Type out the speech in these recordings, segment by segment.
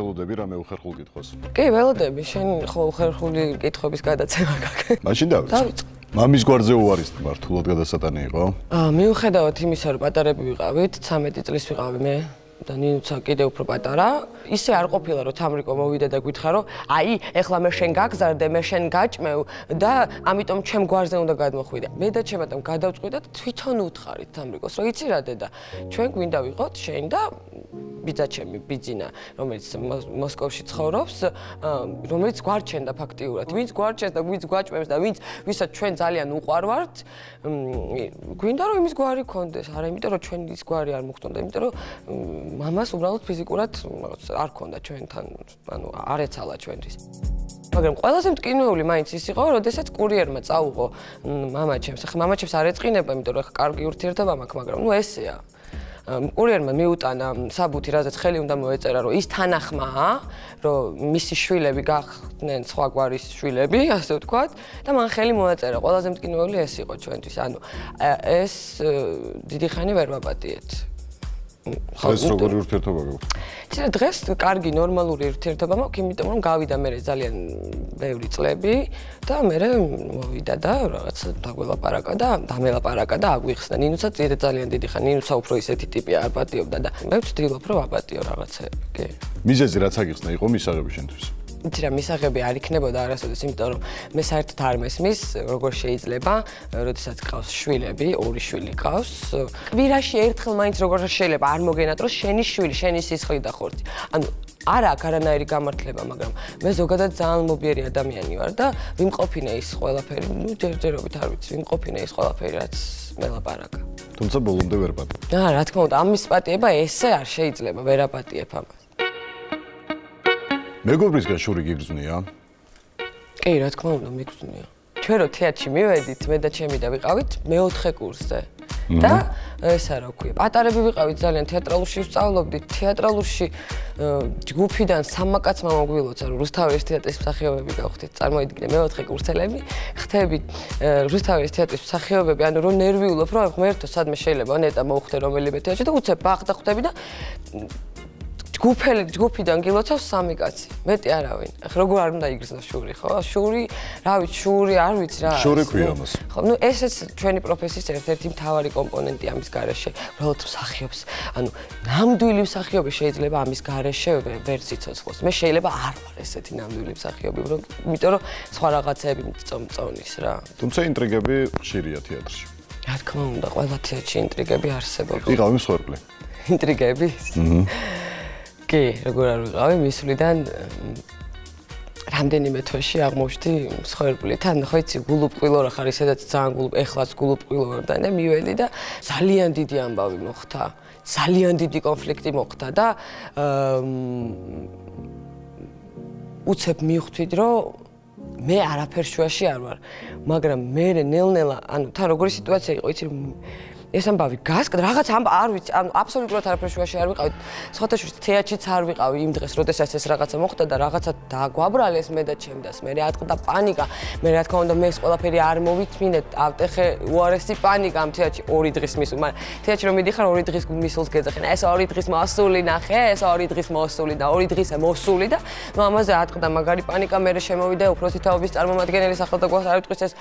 ელოდები რამე უხერხულ კითხვას? კი, ველოდები, შენ ხო უხერხული კითხვების გადაცემა გაქვს. მაშინ დავიწყე. მამის გვარზე უარის მართულად გადასატანი იყო? მიუხედავად იმისა, რომ პატარები ვიყავით, 13 წლის ვიყავი მე. და ნინუცა კიდე უფრო პატარა. ისე არ ყოფილა რომ თამრიკო მოვიდა და გითხრა რომ აი, ეხლა მე შენ გაგზარდე, მე შენ გაჭმევ და ამიტომ ჩემ გვარზე უნდა გადმოხვიდე. მე და ჩემთან გადავწყვიტეთ თვითონ უთხარით თამრიკოს, რომ იცი რა დედა, ჩვენ გვინდა ვიყოთ შენ და ბიძაჩემი ბიძინა, რომელიც მოსკოვში ცხოვრობს, რომელიც გვარჩენდა ფაქტიურად. ვინც გვარჩენს და ვინც გვაჭმევს და ვისაც ჩვენ ძალიან უყვარვართ, გვინდა რომ იმის გვარი გქონდეს. არა, იმიტომ რომ ჩვენ ის გვარი არ მოხდონდა, იმიტომ რომ მამას უბრალოდ ფიზიკურად არ ქონდა ჩვენთან, ანუ არ ეცალა ჩვენთვის. მაგრამ ყველაზე მტკივნეული მაინც ის იყო, როდესაც კურიერმა წაუღო მამაჩემს. ახლა მამაჩემს არ ეწყინება, იმიტომ რომ ახლა კარგი ურთიერთობა მაქვს, მაგრამ ნუ ესეა. კურიერმა მიუტანა საბუთი, რაზეც ხელი უნდა მოეწერა, რომ ის თანახმაა, რომ მისი შვილები გახდნენ სხვა გვარის შვილები, ასე ვთქვათ, და მან ხელი მოეწერა. ყველაზე მტკივნეული ეს იყო ჩვენთვის. ანუ ეს დიდი ხანი ვერ ვაპატიეთ. ეს როგორი ურთიერთობა გაქვს? იცი, დღეს კარგი ნორმალური ურთიერთობა მაქვს, იმიტომ რომ გავიდა მე ძალიან ბევრი წლები და მე მოვიდა და რაღაც დაგველაპარაკა და დამელაპარაკა და აგვიხსნა. ნინუცა ძალიან დიდი ხანი, ნინუცა უფრო ისეთი ტიპია, არ პატიობდა და მე ვცდილობ რომ აპატიო რაღაცები, კი. მიზეზი რაც აგიხსნა იყო მისაღები შენთვის? იცი რა, მისაღები არ იქნებოდა არასოდეს, იმიტომ რომ მე საერთოდ არ მესმის, როგორ შეიძლება, როდესაც გყავს შვილები, ორი შვილი გყავს, კვირაში ერთხელ მაინც როგორ შეიძლება არ მოგენატროს შენი შვილი, შენი სისხლი და ხორცი. ანუ არ აქვს არანაირი გამართლება, მაგრამ მე ზოგადად ძალიან მობიერი ადამიანი ვარ და ვიმყოფინე ის ყველაფერი, ნუ ჯერჯერობით არ ვიცი, ვიმყოფინე ის ყველაფერი, რაც მელაპარაკა. თუმცა ბოლომდე ვერ პატიებ. რა თქმა უნდა, ამის პატიება ესე არ შეიძლება, ვერ აპატიებ ამას. მეგობრისგან შური გიგრძნია? კი, რა თქმა უნდა, მიგრძნია. ჩვენ რო თეატრში მივედით, მე და ჩემი და ვიყავით მე-4 კურსზე. და ესა რა ქვია, პატარები ვიყავით ძალიან თეატრალურში ვსწავლობდით, თეატრალურში ჯგუფიდან სამაკაცმა მოგვილოცა, რომ რუსთავის თეატრის მსახიობები გავხდით. წარმოიდგინე, მე-4 კურსელები, ხდებით რუსთავის თეატრის მსახიობები, ანუ რომ ნერვიულობ, რომ ღმერთო, სადმე შეიძლება ნეტა მოვხდე რომელიმე თეატრში და უცებ ბახდა ხვდები და ჯგუფიდან გილოცავს 3 კაცი. მეტი არავინ. ახლა როგორ არ უნდა იგრძნოს შური, ხო? შური, რა ვიცი, შური, არ ვიცი რა. შური ქვია ამას. ხო, ნუ ესეც ჩვენი პროფესიის ერთ-ერთი მთავარი კომპონენტი ამის გარეშე. უბრალოდ მსახიობს. ანუ ნამდვილი მსახიობი შეიძლება ამის გარეშე ვერ სიცოცხლოს. მე შეიძლება არ ვარ ესეთი ნამდვილი მსახიობი, იმიტომ რომ სხვა რაღაცები მწონის რა. თუმცა ინტრიგები ხშირია თეატრში. რა თქმა უნდა, ყველა თეატრში ინტრიგები არსებობს. იყავი მსხვერპლი. ინტრიგები? კი, როგორ არ ვიყავი, მისვლიდან რამდენიმე თვეში აღმოჩნდი მსხვერპლი. თან ხო იცი, გულუბრყვილო რა ხარ, სადაც ძალიან ეხლაც გულუბრყვილო ვარ და მივედი და ძალიან დიდი ამბავი მოხდა. ძალიან დიდი კონფლიქტი მოხდა და უცებ მივხვდით, რომ მე არაფერ შუაში არ ვარ, მაგრამ მე ნელ-ნელა, ანუ თან როგორი სიტუაცია იყო, იცი, ეს ამბავი გასკდა, რაღაც არ ვიცი, ანუ აბსოლუტურად არაფერ შუაში არ ვიყავით. სხვათაშორის თეატრშიც არ ვიყავი იმ დღეს, როდესაც ეს რაღაცა მოხდა და რაღაცა დაგვაბრალეს მე და ჩემდას. მე ატყდა პანიკა. მე რა თქმა უნდა, მე ეს ყველაფერი არ მოვიწმინე, ავტეხე უარესი პანიკა ამ თეატრში 2 დღის მისულ. მაგრამ თეატრში რომ მიდიხარ 2 დღის მისულს გეძახენა. ეს 2 დღის მოსული ნახე, ეს 2 დღის მოსული და 2 დღის მოსული და ნუ ამაზე ატყდა მაგარი პანიკა. მე შემოვიდა უფროსი თაობის წარმომადგენელი სახელმწიფოს არ ვიტყვის ეს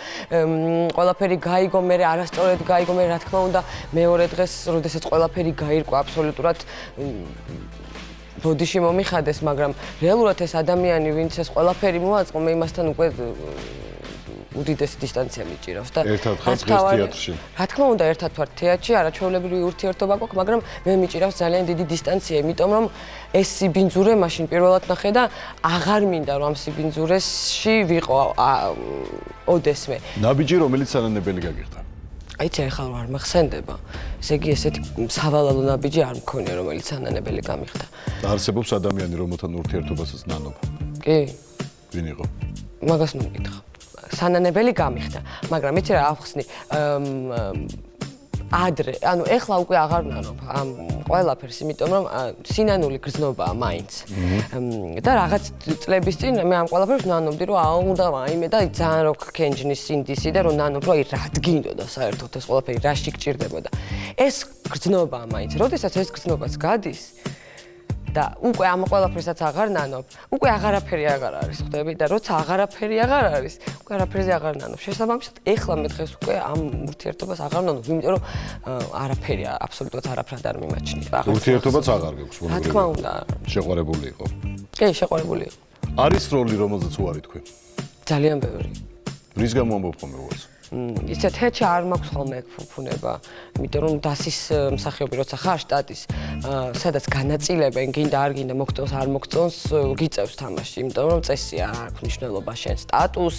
ყველაფერი გაიგო, მე არასწორად გაიგო, მე რა თქმა უნდა მეორე დღეს, როდესაც ყველაფერი გაირკვა აბსოლუტურად ბოდიში მომიხადეს, მაგრამ რეალურად ეს ადამიანი, ვინც ეს ყველაფერი მოაწყო, მე იმასთან უკვე უდიდესი დისტანცია მიჭირავს და ერთად ხარ დღეს თეატრში. რა თქმა უნდა, ერთად ვარ თეატრში, არაჩვეულებრივი ურთიერთობა გვაქვს, მაგრამ მე მიჭირავს ძალიან დიდი დისტანცია, იმიტომ რომ ეს სიბინძურე მაშინ პირველად ნახე და აღარ მინდა რომ ამ სიბინძურეში ვიყო ოდესმე. ნაბიჯი რომელიც სანანებელი გაგიხდა. აიცი, ახლა არ მახსენდება. ესე იგი, ესეთი სავალალო ნაბიჯი არ მქონია, რომელიც სანანებელი გამიხდა. არსებობს ადამიანი, რომელთან ურთიერთობასაც ნანობ. კი. ვინ იყო? მაგას მომკითხა. სანანებელი გამიხდა, მაგრამ იცი რა ავხსნი, ადრე, ანუ ეხლა უკვე აღარ ნანობ ამ ყველაფერს, იმიტომ რომ სინანული გრძნობაა მაინც. და რაღაც წლების წინ მე ამ ყველაფერს ნანობდი, რომ უნდა აიმე და ძალიან რო ქენჯნის ინდისი და რომ ნანობ, რომ აი რა დგინდოდა საერთოდ ეს ყველაფერი რაში გჭირდებოდა. ეს გრძნობაა მაინც. როდესაც ეს გრძნობაც გადის და უკვე ამ ყველაფერსაც აღარ ნანობ, უკვე აღარაფერი აღარ არის, ხვდები და როცა აღარაფერი აღარ არის, უკვე არაფერზე აღარ ნანობ. შესაბამისად, ეხლა მე დღეს უკვე ამ ურთიერთობას აღარ ნანობ, იმიტომ რომ არაფერი აბსოლუტურად არაფრად არ მიმაჩნია. ურთიერთობაც აღარ გექვს, რა თქმა უნდა. შეყვარებული იყო. კი, შეყვარებული იყო. არის როლი, რომელზეც უარი თქვი? ძალიან ბევრი. რის გამო ამბობ ხოლმე უარს? ისე თეთრ არ მაქვს ხოლმე ფუფუნება, იმიტომ რომ დასის მსახიობი როცა ხარ შტატის, სადაც განაწილებენ, გინდა არ გინდა, მოგწონს არ მოგწონს, გიწევს თამაში, იმიტომ რომ წესია, არ აქვს მნიშვნელობა შენ სტატუს,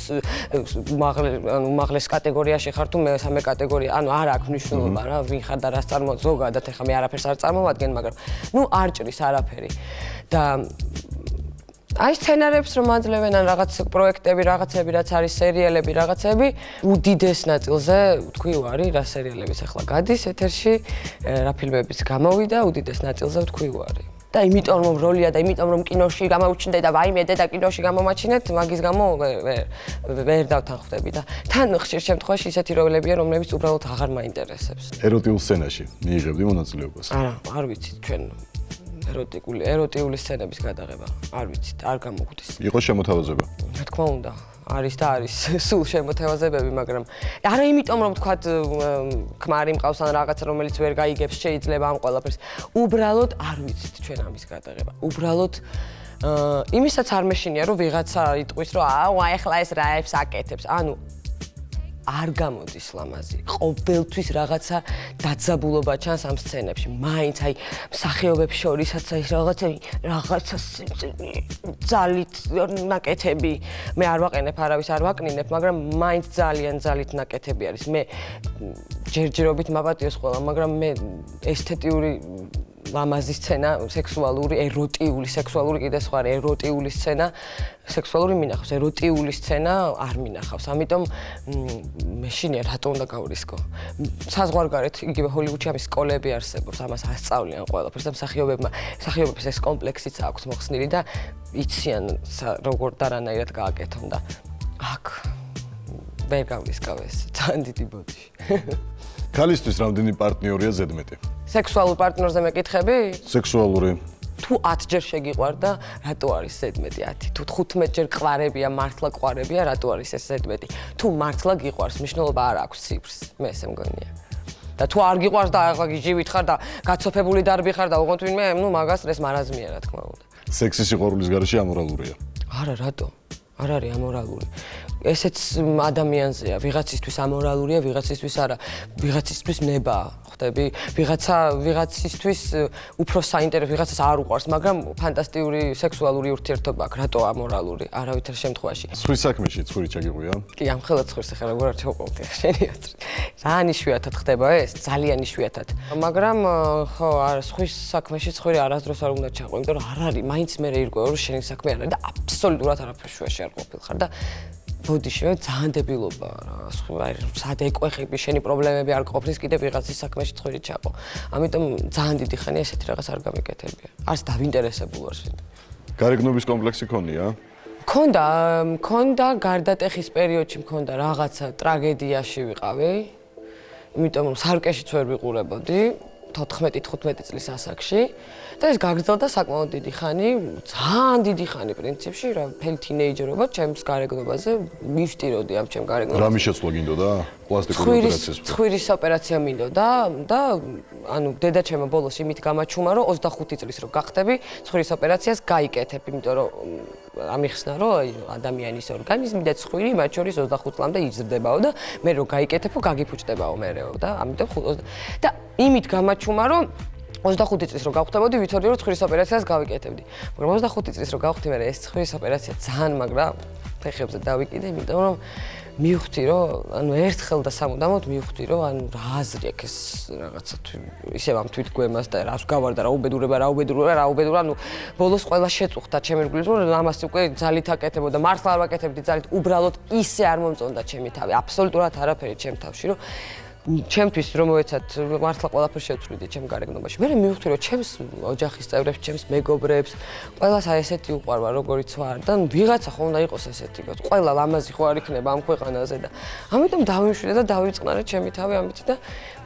უმაღლეს კატეგორიაში ხარ თუ მესამე კატეგორია, ანუ არ აქვს მნიშვნელობა რა, ვინ ხარ და რას ზოგადად ეხლა მე არაფერს არ წარმოვადგენ, მაგრამ არ ჭრის არაფერი. და აი სცენარებს რომ აძლევენ ან რაღაც პროექტები, რაღაცები, რაც არის სერიალები, რაღაცები, უდიდეს ნაწილზე თქვი ვარი, რა სერიალებიც ახლა გადის ეთერში, რა ფილმებიც გამოვიდა, უდიდეს ნაწილზე თქვი ვარი. და იმიტომ რომ როლია და იმიტომ რომ კინოში გამოვჩნდე და ვაიმე და კინოში გამომაჩინეთ, მაგის გამო ვერ დავთანხმდები და თან ხშირ შემთხვევაში ისეთი როლებია, რომლებიც უბრალოდ აღარ მაინტერესებს. ეროტიულ სცენაში მიიღებდი მონაწილეობას? არა, არ ვიცით ჩვენ ეროტიული სცენების გადაღება. არ ვიცით, არ გამოგვდის. იყო შემოთავაზება? რა თქმა უნდა, არის და არის სულ შემოთავაზებები, მაგრამ არა იმიტომ რომ თქვათ ქმარი მყავს ან რაღაცა რომელიც ვერ გაიგებს შეიძლება ამ ყველაფერს. უბრალოდ არ ვიცით ჩვენ ამის გადაღება. უბრალოდ იმისაც არ მეშინია რომ ვიღაცა იტყვის რომ აი ახლა ეს რაებს აკეთებს. ანუ არ გამოდის ლამაზი. ყოველთვის რაღაცა დაძაბულობა ჩანს ამ სცენებში. მაინც აი მსახიობებს შორისაც აი რაღაცა ძალით ნაკეთები. მე არ ვაყენებ, არავის არ ვაკნინებ, მაგრამ მაინც ძალიან ძალით ნაკეთები არის. მე ჯერჯერობით მაპატიოს ყველა, მაგრამ მე ესთეტიური ლამაზი სცენა, სექსუალური, ეროტიული, სექსუალური კიდე სხვა არის, ეროტიული სცენა, სექსუალური მინახავს, ეროტიული სცენა არ მინახავს. ამიტომ მეშინია რატო უნდა გავრისკო. საზღვარგარეთ იგივე ჰოლივუდში ამის სკოლები არსებობს, ამას ასწავლიან ყველაფერს და მსახიობებს ეს კომპლექსიც აქვს მოხსნილი და იციან როგორ და რანაირად გააკეთონ და აქ ვერ გავრისკავ ეს ძალიან დიდი ბოდიში. ქალისთვის რამდენი პარტნიორია ზედმეტი? სექსუალურ პარტნიორზე მეკითხები? სექსუალური. თუ 10 ჯერ შეგიყვარ და რატო არის ზედმეტი 10? თუ 15 ჯერ ყვარებია, მართლა ყვარებია, რატო არის ეს ზედმეტი? თუ მართლა გიყვარს, მნიშვნელობა არ აქვს ციფრს, მე ესე მგონია. და თუ არ გიყვარს და ახლა გიჟივით ხარ და გაცოფებული დარბი ხარ და უღონთ ვინმე, ნუ მაგას ეს მარაზმია, რა თქმა უნდა. სექსი სიყვარულის გარეშე ამორალურია. არა, რატო? არ არის ამორალური. ესეც ადამიანზეა, ვიღაცისთვის ამორალურია, ვიღაცისთვის არა, ვიღაცისთვის ნებაა, ხვდები? ვიღაცისთვის უფრო საინტერესო, ვიღაცას არ უყვარს, მაგრამ ფანტასტიკური სექსუალური ურთიერთობა აქვს, რატო ამორალური? არავითარ შემთხვევაში. სხვის საქმეში ცხვირი ჩაგიყვია? კი, ამხელად ცხვირს ახლა როგორ არ ჩავყავთ შენი აზრი. ძალიან იშვიათად ხდება ეს, ძალიან იშვიათად. მაგრამ ხო, არა, სხვის საქმეში ცხვირი არასდროს არ უნდა ჩაყო, იმიტომ რომ არ არის, მაინც მე რეირკვევა რომ შენი საქმე არ არის და აბსოლუტურად არაფერ შუაში არ ყოფილხარ და ბოდიში ძალიან დებილობა რა, სხვა სად ეკვეხები, შენი პრობლემები არ ყოფნის, კიდე ვიღაცის საქმეში ცხვირი ჩაყო. ამიტომ ძალიან დიდი ხანია ესეთი რაღაც არ გამიკეთებია. არც დავინტერესებულ ვარ შენ. გარეგნობის კომპლექსი ქონია? მქონდა გარდატეხის პერიოდში მქონდა რაღაცა ტრაგედიაში ვიყავი. იმიტომ რომ სარკეშიც ვერ ვიყურებოდი 14-15 წლის ასაკში და ეს გაგრძელდა საკმაოდ დიდი ხანი, ძალიან დიდი ხანი პრინციპში, რა მთელი თინეიჯერობა ჩემს გარეგნობაზე მივშტიროდი ამ ჩემ გარეგნობას. რა მიშეცვლა გინდოდა? პლასტიკური ოპერაციას. ცხვირის ოპერაცია მინდოდა და ანუ დედაჩემო ბოლოს იმით გამაჩუმა, რომ 25 წლის რო გახდები, ცხვირის ოპერაციას გაიკეთებ, იმიტომ რომ ამიხსნა, რომ ადამიანის ორგანიზმი და ცხვირი მათ შორის 25 წლამდე იზრდებაო და მე რო გაიკეთებო, გაგიფუჭდებაო მერეო და ამიტომ და იმით გამაჩუმა, რომ 25 წლის რო გავხდებოდი, ვიცოდი რომ ცხვირის ოპერაციას გავიკეთებდი. მაგრამ 25 წლის რო გავხდი, მე ეს ცხვირის ოპერაცია ძალიან მაგრა ფეხებზე დავიკიდე, იმიტომ რომ მივხვდი რომ ანუ ერთხელ და სამუდამოდ მივხვდი რომ ანუ რა აზრი აქვს ეს რაღაცა ისევ ამ თვითგვემას და რას გავარ და რა უბედურება ანუ ბოლოს ყველა შეწუხდა ჩემი რგვლით რომ ამას უკვე ძალით აკეთებოდა მართლა არ ვაკეთებდი ძალით უბრალოდ ისე არ მომწონდა ჩემი თავი აბსოლუტურად არაფერი ჩემ თავში რომ ჩემთვის რომ მოეცათ მართლა ყველაფერს შევცვლიდი ჩემ გარეგნობაში. მე მივხვდი რომ ჩემს ოჯახის წევრებს, ჩემს მეგობრებს, ყველას აი ესეთი უყვარვა, როგორიც ვარ და ვიღაცა ხო უნდა იყოს ესეთი. ყველა ლამაზი ხო არ იქნება ამ ქვეყანაზე და ამიტომ დავიმშვიდე და დავიწყნარე ჩემი თავი ამით და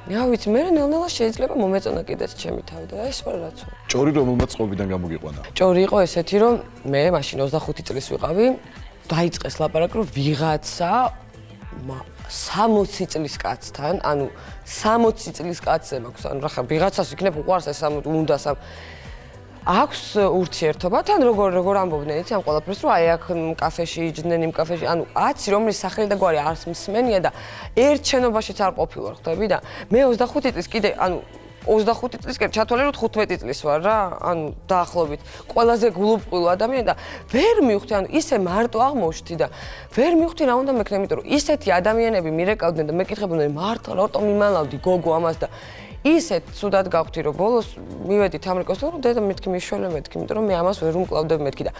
რა ვიცი, მე ნელ-ნელა შეიძლება მომეწონა კიდეც ჩემი თავი და ეს ვარ რაც ვარ. ჭორი რომელმაც წყობიდან გამოგიყვანა. ჭორი იყო ესეთი, რომ მე მაშინ 25 წლის ვიყავი, დაიწყეს ლაპარაკი, რომ ვიღაცა 60 წლის კაცთან, ანუ 60 წლის კაცზე მაქვს, ანუ რა ხარ, ვიღაცას იქნებ უყვარს ეს უნდა აქვს ურთიერთობა, თან როგორ ამბობდნენ იცი ამ ყველაფერს, რომ აი აქ კაფეში იჯდნენ, იმ კაფეში, ანუ 10 რომლის სახელი და გვარი არს მსმენია და ერთ შენობაშიც არ ყოფილვარ, ხვდები და მე 25 წლის კიდე, ანუ 25 წლის კიდე ჩათვალე რომ 15 წლის ვარ რა, ანუ დაახლოებით ყველაზე გულუბრყვილო ადამიანი და ვერ მივხვდი, ანუ ისე მარტო აღმოჩნდი და ვერ მივხვდი რა უნდა მექნება, იმიტომ რომ ისეთი ადამიანები მირეკავდნენ და მეკითხებოდნენ მართლა რატომ იმალავდი გოგო ამას და ისეთ ცუდად გავხდი რომ ბოლოს მივედით ამრიკოს რომ დედა მეთქი მიშველე მეთქი, იმიტომ რომ მე ამას ვერ უმკლავდები მეთქი და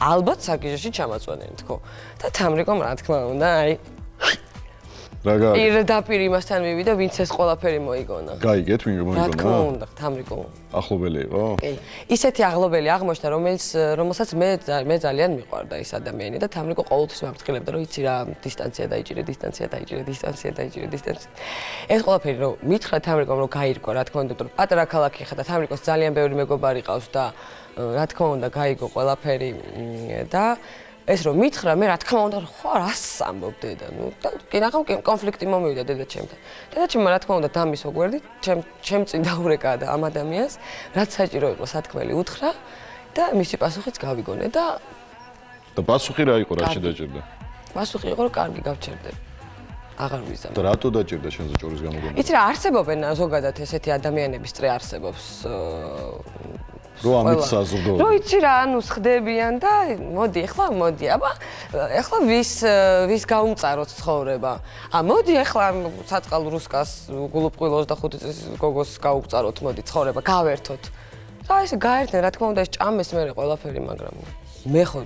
ალბათ საგიჟეში ჩამაწვენენ თქო და თამრიკომ რა თქმა უნდა აი რა გაიგე? პირდაპირ იმასთან მივიდა, ვინც ეს ყველაფერი მოიგონა. გაიგეთ, ვინ მოიგონა? რა თქმა უნდა, თამრიკო. ახლობელი იყო? კი. ისეთი ახლობელი აღმოჩნდა, რომელსაც მე ძალიან მიყვარდა ეს ადამიანი და თამრიკო ყოველთვის მაფრთხილებდა, რომ იცი რა, დისტანცია დაიჭირე. ეს ყველაფერი რომ მითხრა თამრიკომ რომ გაირკვა, რა თქმა უნდა, რომ პატარა ქალაქი ხარ და თამრიკოს ძალიან ბევრი მეგობარი ყავს და რა თქმა უნდა, გაიგო ყველაფერი და ეს რომ მითხრა მე რა თქმა უნდა ხო რას ამბობ დედა ნუ და კინაღამ კონფლიქტი მომივიდა დედაჩემთან. დედაჩემმა რა თქმა უნდა დამისვა გვერდით, ჩემ წინ დაურეკა და ამ ადამიანს რაც საჭირო იყო სათქმელი უთხრა და მისი პასუხიც გავიგონე და პასუხი რა იყო, რა შედაჭერდა? პასუხი იყო რომ კარგი გავჩერდები. აღარ ვიზამ. და რატო დაჭერდა შენზე ჭორის გამოგონება? იცი რა არსებობენ ზოგადად ესეთი ადამიანების წრე არსებობს რო ამით საზრდო. რო იცი რა, ანუ სხდებიან და მოდი, აბა ეხლა ვის გაუმწაროთ ცხოვრება? მოდი ეხლა საწყალ რუსკას გულუბრყვილ 25 წლის გოგოს გაუმწაროთ, მოდი ცხოვრება, გავერთოთ. და ესე გაერთნენ, რა თქმა უნდა, ეს ჭამეს მერე ყველაფერი, მაგრამ მე ხო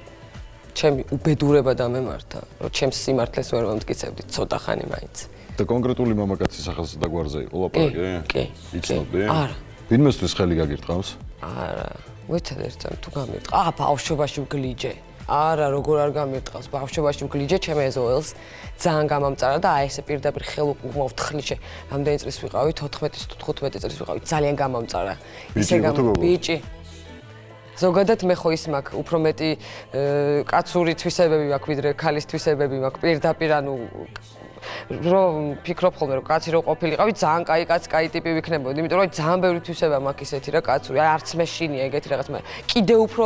ჩემი უბედურება დამემართა, რომ ჩემს სიმართლეს ვერ მომტკიცებდი ცოტა ხანი მაინც. და კონკრეტული მამაკაცის სახელზე და გვარზე იყო ლაპარაკი? კი. იცნობდი? არა. ვინმესთვის ხელი გაგირტყავს? არა, ვიცად ერთად თუ გამირტყა. ბავშვობაში მგლიჯე. არა, როგორ არ გამირტყავს. ბავშვობაში მგლიჯე ჩემ ეზოელს ძალიან გამამწარა და აი ესე პირდაპირ ხელმოვთხლიჩე. რამდენი წლის ვიყავი? 14 თუ 15 წლის ვიყავი. ძალიან გამამწარა. ბიჭი. ზოგადად მე ხო ის მაქვს, უფრო მეტი კაცური თვისებები მაქვს, ვიდრე ქალის თვისებები მაქვს. პირდაპირ ანუ რომ ფიქრობ ხოლმე რომ კაცი რო ყოფილიყავი ძალიან კაი კაცი, კაი ტიპი ვიქნებოდი, იმიტომ რომ ძალიან ბევრი თვისება მაქვს ისეთი რა კაცური, აი არც მე შინია ეგეთი რაღაც, მაგრამ კიდე უფრო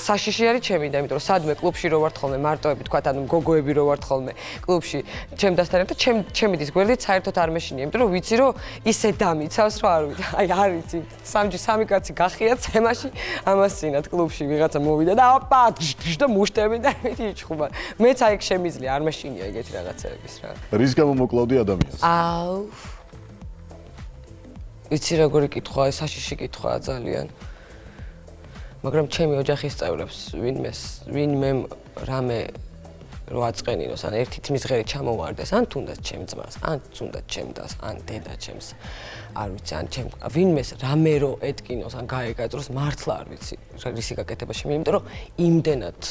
საშიში არის ჩემი და იმიტომ რომ სადმე კლუბში რო ვართ ხოლმე მარტოები თქვა, ანუ გოგოები რო ვართ ხოლმე კლუბში, ჩემთან ერთად ჩემი დის გვერდით საერთოდ არ მეშინია, იმიტომ რომ ვიცი რომ ისე დამიცავს რომ არ ვიცი, აი არ ვიცი, სამი კაცი გახია ცემაში, ამას წინათ კლუბში ვიღაცა მოვიდა და აპა და მუშტები და იჩხუბა. მეც აი შემიძლია არ მეშინია ეგეთი რაღაცების რა. რის გამო მოკლავდი ადამიანს? იცი როგორი კითხვაა, საშიში კითხვაა ძალიან. მაგრამ ჩემი ოჯახის წევრებს ვინმე რამე რო აწყენინოს, ან ერთი თმის ღერი ჩამოვარდეს, ან თუნდაც ჩემ ძმას, ან თუნდაც ჩემ დას, ან დედაჩემს. არ ვიცი, ან ჩემ ვინმეს რამე რო ეტკინოს, ან გაეგაწროს, მართლა არ ვიცი რისი გაკეთება შემიძლია, იმიტომ რომ იმდენად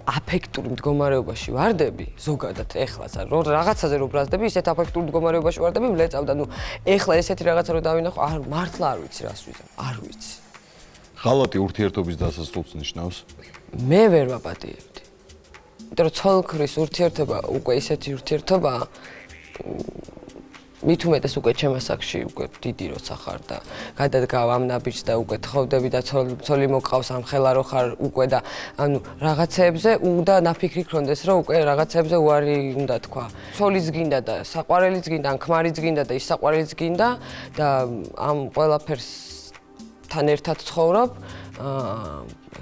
აფექტური მდგომარეობაში ვარდები ზოგადად ეხლაც რომ რაღაცაზე რო ბრაზდები ისეთ აფექტურ მდგომარეობაში ვარდები მლეწავ და ნუ ეხლა ესეთი რაღაცა რო დავინახო მართლა არ ვიცი რას ვიზამ არ ვიცი ხალათი ურთიერთობის დასასრულს ნიშნავს მე ვერ ვაპატიებდი იმიტომ რომ ცოლ-ქმრის ურთიერთობა უკვე ისეთი ურთიერთობაა მით უმეტეს უკვე ჩემასაკში უკვე დიდი როცა ხარ და გადადგავ ამ ნაბიჯს და უკვე თხოვდები და ცოლი მოყავს ამ ხელა რო ხარ უკვე და ანუ რაღაცეებზე უნდა ნაფიქრი ქონდეს რომ უკვე რაღაცეებზე უარი უნდა თქვა ცოლის გინდა და საყვარელიც გინდა ან ქმარიც გინდა და ის საყვარელიც გინდა და ამ ყველაფერს თან ერთად ცხოვრობ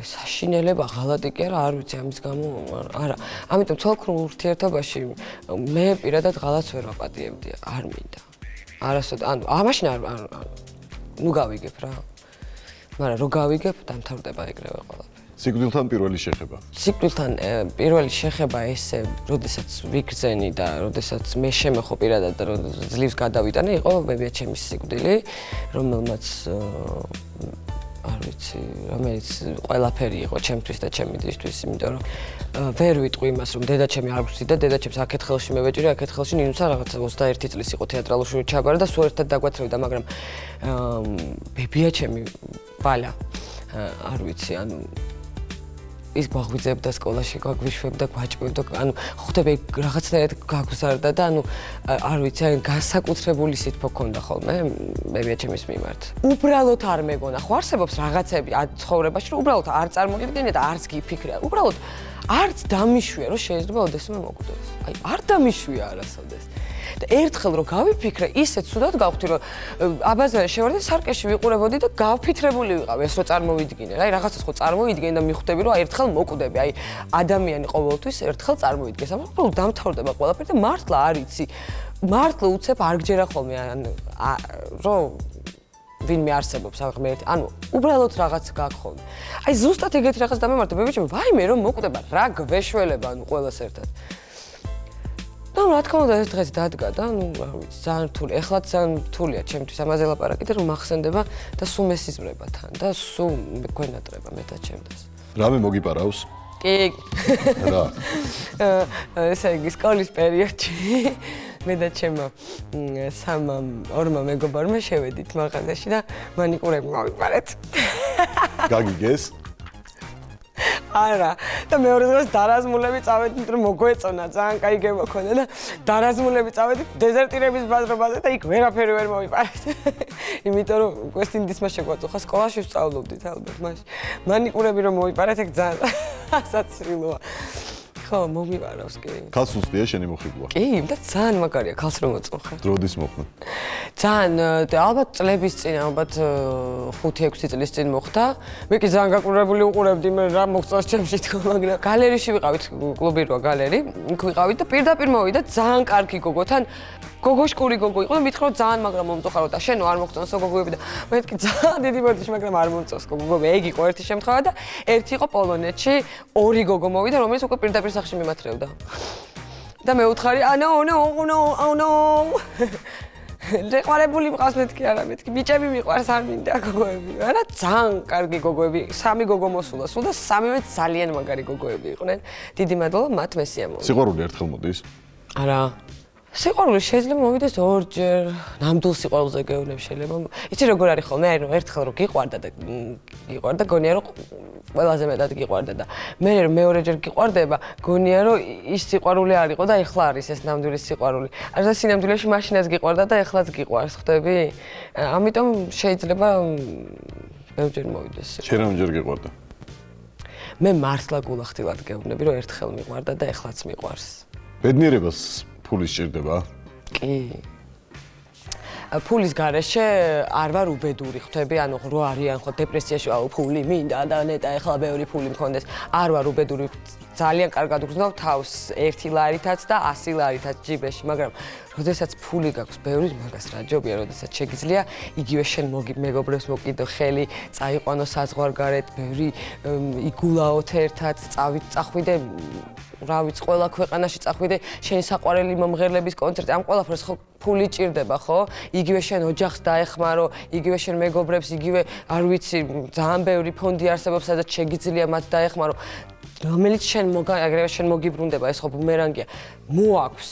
საშინელება ღალატი კი არა არ ვიცი ამის გამო არა ამიტომ ცოლ-ქმრულ ურთიერთობაში მე პირადად ღალატს ვერ ვაპატიებდი არ მინდა არასოდეს ანუ ამაშინ არ ნუ გავიგებ რა მაგრამ რო გავიგებ დამთავრდება ეგრევე ყველაფერი სიკვდილთან პირველი შეხება სიკვდილთან პირველი შეხება ესე როდესაც ვიგრძენი და როდესაც მე შემეხო პირადად და ძლივს გადავიტანე იყო ბებია ჩემის სიკვდილი რომელმაც არ ვიცი, რომელიც ყველაფერი იყო ჩემთვის და ჩემი დისთვის, იმიტომ რომ ვერ ვიტყვი იმას, რომ დედაჩემი არ გვხვდიდა, დედაჩემს აქეთ ხელში მევეჭირი, აქეთ ხელში ნინუცა რაღაცა 21 წლის იყო თეატრალურ შოუში ჩაბარა და სულ ერთად დაგვათრევდა, მაგრამ ბებიაჩემი ვალა არ ვიცი, ანუ ის გვაღვიძებდა სკოლაში, გვაგვიშვებდა, გვაჭმევდა, ანუ ხვდები რაღაცნაირად გაგზარდა და ანუ არ ვიცი, აი განსაკუთრებული სითბო ქონდა ხოლმე ბებიაჩემის მიმართ. უბრალოდ არ მეგონა, ხო არსებობს რაღაცები ცხოვრებაში, რომ უბრალოდ არ წარმოგიდგენია და არც გიფიქრია. უბრალოდ არც დამიშვია, რომ შეიძლება ოდესმე მოკვდეს. აი არ დამიშვია არასოდეს. და ერთხელ რომ გავიფიქრე, ისე ცუდად გავხდი, რომ აბაზარი შევარდი, სარკეში ვიყურებოდი და გავფიქრებული ვიყავი, ეს რო წარმოვიდგინე, აი რაღაცას ხო წარმოვიდგენ და მიხვდები, რომ აი ერთხელ მოკვდები, აი ადამიანი ყოველთვის ერთხელ წარმოვიდგეს. ამიტომ უბრალოდ დამთავრდება ყველაფერი და მართლა არ იცი. მართლა უცებ არ გჯერა ხოლმე, რომ ვინმე არსებობს აღმერთი. ანუ უბრალოდ რაღაც გაგხოვნ. აი ზუსტად ეგეთი რაღაც დამემართა ბებიაჩემ, ვაიმე რომ მოკვდება, რა გვეშველება, ანუ ყველას ერთად. და რა თქმა უნდა ეს დღეს დადგა და ნუ რა ვიცი ძალიან რთული. ეხლაც ძალიან რთულია ჩემთვის ამაზე ლაპარაკი და რომ მახსენდება და სულ მესიზმრება თან და სულ გვენატრება მეტად ჩემთვის. რამე მოგიპარავს? კი. რა? ესე იგი სკოლის პერიოდში მე და ჩემო ორმა მეგობარმა შევედით მაღაზიაში და მანიკურები მოვიპარეთ. გაგიგეს? არა და მეორე დღეს დარაზმულები წავედით რომ მოგვეწონა ძალიან კაი გემოქონდა და დარაზმულები წავედით დეზერტირების ბაზრობაზე და იქ ვერაფერი ვერ მოვიპარეთ. იმიტომ რომ გვესტინდისმა შეგვაწუხა სკოლაში ვსწავლობდით ალბათ მაშინ. მანიკურები რომ მოვიპარეთ ეგ ძალიან სასაცილოა. ხო, მომივარავს კი. ქალს უცდია შენი მოხიბლა? კი, და ძალიან მაგარია ქალს რომ მოწონხარ. დროდის მოხდა? ძალიან ალბათ წლების წინ, ალბათ 5-6 წლის წინ მოხდა. მე კი ძალიან გაკურებული უყურებდი, მე რა მოგწონს ჩემში თქო, მაგრამ გალერეში ვიყავით, კლუბი როა გალერი, იქ ვიყავით და პირდაპირ მოვიდა ძალიან კარგი გოგოთან. გოგოშკური გოგო იყო და მითხრა რომ ძალიან მაგრამ მომწონხარო და შენო არ მოგწონსო გოგოები და მე თქვი ძალიან დიდი ბოდიში მაგრამ არ მომწონს გოგოები. ეგ იყო ერთი შემთხვევა და ერთი იყო პოლონეთში, ორი გოგო მოვიდა რომელიც უკვე პირდაპირ სახში მიმათრევდა. და მე უთხარი, no. ლეყარებული მყავს მეთქი არა მეთქი ბიჭები მიყვარს არ მინდა გოგოები. არა ძალიან კარგი გოგოები, სამი გოგო მოსულა, სულ და სამივე ძალიან მაგარი გოგოები იყვნენ. დიდი მადლობა მათ მესიამოვნებთ. სიყვარული ერთხელ მოდის? არა. სიყვარული შეიძლება მოვიდეს ორჯერ, ნამდვილ სიყვარულზე გეუბნებ შეიძლება. იცი როგორ არის ხოლმე, აი რომ ერთხელ რომ გიყვარდა, გონია რომ ყველაზე მეტად გიყვარდა და მე რომ მეორეჯერ გიყვარდება, გონია რომ ის სიყვარული არ იყო და ეხლა არის ეს ნამდვილი სიყვარული. არა და სინამდვილეში მაშინაც გიყვარდა და ეხლაც გიყვარს, ხვდები? ამიტომ შეიძლება ბევრჯერ მოვიდეს. შენ რამდენჯერ გიყვარდა? მე მართლა გულახდილად გეუბნები რომ ერთხელ მიყვარდა და ეხლაც მიყვარს. ბედნიერებას ფული სჭირდება? კი. ფულის გარეშე არ ვარ უბედური, ხვდები, ანუ რო არიან ხო დეპრესიაში, აუ ფული მინდა და ნეტა ეხლა ბევრი ფული მქონდეს. არ ვარ უბედური, ძალიან კარგად ვგრძნობ თავს 1 ლარითაც და 100 ლარითაც ჯიბეში, მაგრამ როდესაც ფული გაქვს ბევრი, მაგას რა ჯობია, როდესაც შეგიძლია იგივე შენ მეგობრებს მოკიდო ხელი, წაიყვანო საზღვარგარეთ, ბევრი იგულაოთ ერთად, წახვიდე რა ვიცი, ყველა ქვეყანაში წახვიდე, შენი საყვარელი მომღერლების კონცერტი, ამ ყველაფერს ხო ფული ჭირდება, ხო? იგივე შენ ოჯახს დაეხმარო, იგივე შენ მეგობრებს, იგივე არ ვიცი, ძალიან ბევრი ფონდი არსებობს, სადაც შეგიძლია მათ დაეხმარო. რომელიც აგრევე შენ მოგიბრუნდება, ეს ხო ბუმერანგია. მოაქვს,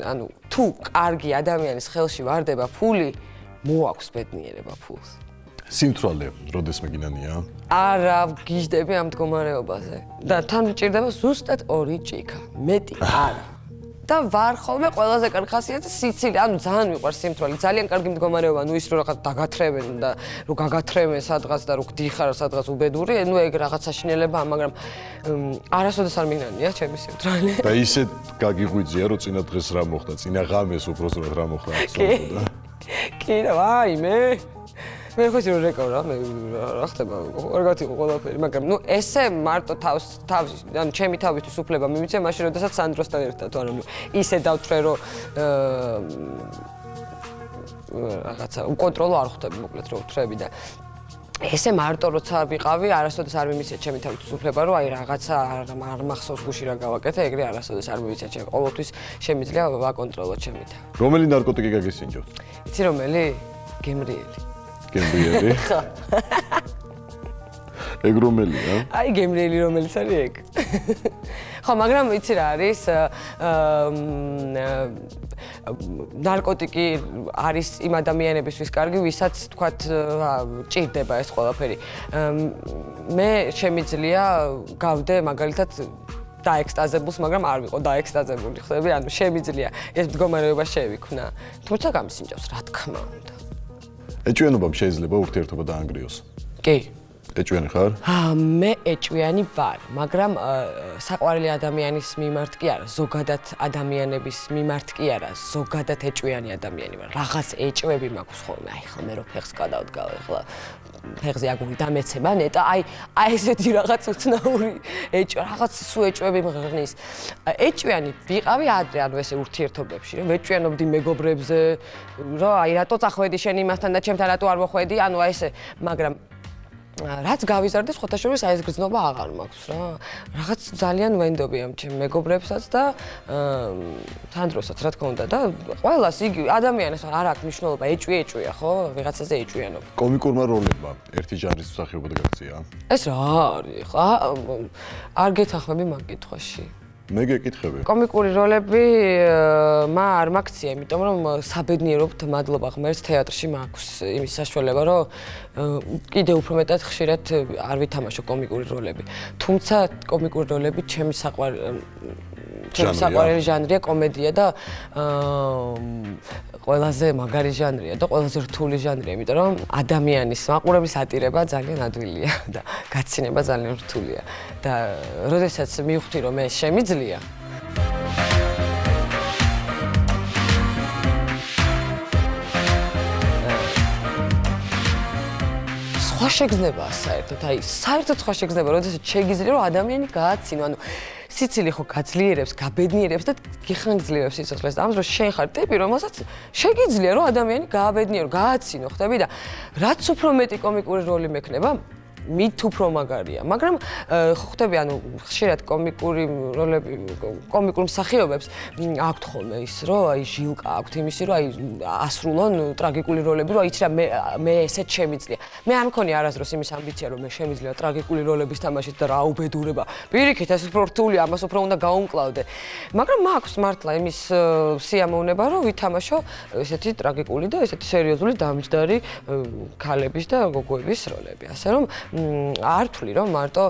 ანუ თუ კარგი ადამიანის ხელში ვარდება ფული, მოაქვს ბედნიერება ფულს. სიმთვრალე, როდესმე გინანია? არა, ვგიჟდები ამ მდგომარეობაზე. და თან მჭირდება ზუსტად 2 ჭიქა, მეტი არა. და ვარ ხოლმე ყველაზე კარგი ხასიათი სიცილი, ანუ ძალიან მიყვარს სიმთვრალე, ძალიან კარგი მდგომარეობა, ნუ ის რომ რაღაც დაგათრევენ და რომ გაგათრევენ სადღაც და რომ გდიხარ სადღაც უბედური, ნუ ეგ რაღაც საშინელებაა, მაგრამ არასოდეს არ მინანია ჩემი სიმთვრალე. და ისე გაგიღვიძია რომ წინა დღეს რა მოხდა, წინა ღამეს უბრალოდ რა მოხდა, სწორად. კი და ვაიმე. მე ხოჭი რომ რეკორა, მე რა ხდება, კარგად იყო ყველაფერი, მაგრამ ნუ ესე მარტო თავს, ანუ ჩემი თავისთვის უფლება მიმიცე, მაშინ როდესაც სანდროსთან ერთად ვარ, ანუ ისე დავთვრე რომ რაღაცა უკონტროლო არ ხვდები, მოკლედ რომ ვთვრები და ესე მარტო როცა ვიყავი, არასოდეს არ მიმიცე ჩემი თავისთვის უფლება, რომ აი რაღაცა არ მახსოვს გუში რა გავაკეთე, ეგრე არასოდეს არ მიმიცე ჩემი. ყოველთვის შემიძლია ვაკონტროლო ჩემი თავი. რომელი ნარკოტიკი გაგისინჯოთ? იცი რომელი? გემრიელი. გემრიელი? ეგ რომელია? აი გემრიელი რომელიც არის ეგ. ხო, მაგრამ იცი რა არის? ნარკოტიკი არის იმ ადამიანებისთვის კარგი, ვისაც თქვათ ჭირდება ეს ყველაფერი. მე შემიძლია გავდე მაგალითად დაექსტაზებულს, მაგრამ არ ვიყო დაექსტაზებული, ხდები? ანუ შემიძლია ეს მდგომარეობა შევიქმნა. თუმცა გამისინჯავს, რა თქმა უნდა. ეჭვიანობამ შეიძლება ურთიერთობა დაანგრიოს. კი. ეჭვიანი ხარ? მე ეჭვიანი ვარ, მაგრამ საყვარელი ადამიანის მიმართ კი არა, ზოგადად ადამიანების მიმართ კი არა, ზოგადად ეჭვიანი ადამიანი ვარ. რაღაც ეჭვები მაქვს ხოლმე, აი ხლა მე რო ფეხს გადავდგავ, ხლა ფეხზე აგური დამეცება ნეტა, აი ესეთი რაღაც უცნაური ეჭვი, რაღაც სულ ეჭვები მღრნის. ეჭვიანი ვიყავი ადრე, ანუ ესე ურთიერთობებში, რომ ვეჭვიანობდი მეგობრებზე, რომ აი რატო წახვედი შენ იმასთან და ჩემთან რატო არ მოხვედი, ანუ აი ესე, მაგრამ რაც გავიზარდე, სხვათა შორის აი ეს გრძნობა აღარ მაქვს რა. რაღაც ძალიან ვენდობი ამ ჩემ მეგობრებსაც და თანდროსაც რა თქმა უნდა და ყველას იგი ადამიანს არ აქვს მნიშვნელობა, ეჭვია ხო? ვიღაცაზე ეჭვიანობა. კომიკურმა როლებმა ერთი ჟანრის მსახიობად გაქცია? ეს რა არის ხა? არ გეთახმები მაგ კითხვაში. მე გეკითხები. კომიკური როლები არ მაქცია, იმიტომ რომ საბედნიეროდ მადლობა ღმერთს თეატრში მაქვს იმის საშუალება, რომ კიდე უფრო მეტად ხშირად არ ვითამაშო კომიკური როლები. თუმცა კომიკური როლები ჩემი საყვარელი ჟანრია კომედია და ყველაზე მაგარი ჟანრია და ყველაზე რთული ჟანრია, იმიტომ რომ ადამიანის მაყურებლის ატირება ძალიან ადვილია და გაცინება ძალიან რთულია და როდესაც მივხვდი რომ ეს შემიძლია სხვა შეგრძნებაა საერთოდ, აი საერთოდ სხვა შეგრძნება, როდესაც შეგიძლია რომ ადამიანი გააცინო, ანუ სიცილი ხო გაძლიერებს, გაბედნიერებს და გიხანგძლივებს სიცოცხლეს. ამას რომ შენ ხარ ტიპი, რომელსაც შეგიძლია რომ ადამიანი გააბედნიერო, გააცინო, ხდები და რაც უფრო მეტი კომიკური როლი მექნება, მით უფრო მაგარია. მაგრამ ხვდები, ანუ ხშირად კომიკური როლები, კომიკურ მსახიობებს აქვთ ხოლმე ის, რომ აი ჟილკა აქვთ იმისი, რომ აი ასრულონ ტრაგიკული როლები, რომ აიცი რა მე ესეც შემიძლია. მე არ მქონია არასდროს იმის ამბიცია, რომ მე შემიძლია ტრაგიკული როლების თამაშით და რა უბედურება. პირიქით, ეს უფრო რთულია, ამას უფრო უნდა გაუმკლავდე. მაგრამ მაქვს მართლა იმის სიამოვნება, რომ ვითამაშო ესეთი ტრაგიკული და ესეთი სერიოზული დამჯდარი ქალების და გოგოების როლები. ასე რომ არ ვთვლი რომ მარტო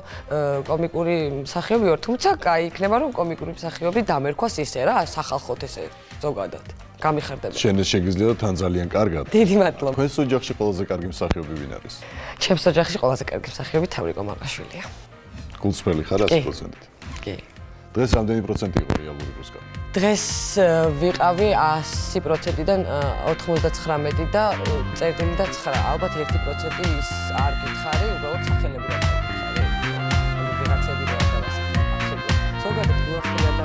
კომიკური მსახიობი ვარ, თუმცა კაი იქნება რომ კომიკური მსახიობი დამერქვას ისე რა, სახალხოთ ესე ზოგადად. გამიხარდება. შენ ეს შეგიძლია თან ძალიან კარგად. დიდი მადლობა. თქვენს ოჯახში ყველაზე კარგი მსახიობი ვინ არის? ჩემს ოჯახში ყველაზე კარგი მსახიობი თავრიკო მარკაშვილია. გულწრფელი ხარ 100%-ით? კი. დღეს რამდენი პროცენტი იყო რეალური რუსკა? დღეს ვიყავი 100%-დან 99 და წერტილი და 9. ალბათ 1% ის არ გითხარი, უბრალოდ სახელები რა გითხარი. ვიღაცები რა და ასე. აბსოლუტურად. ზოგადად გულახდია და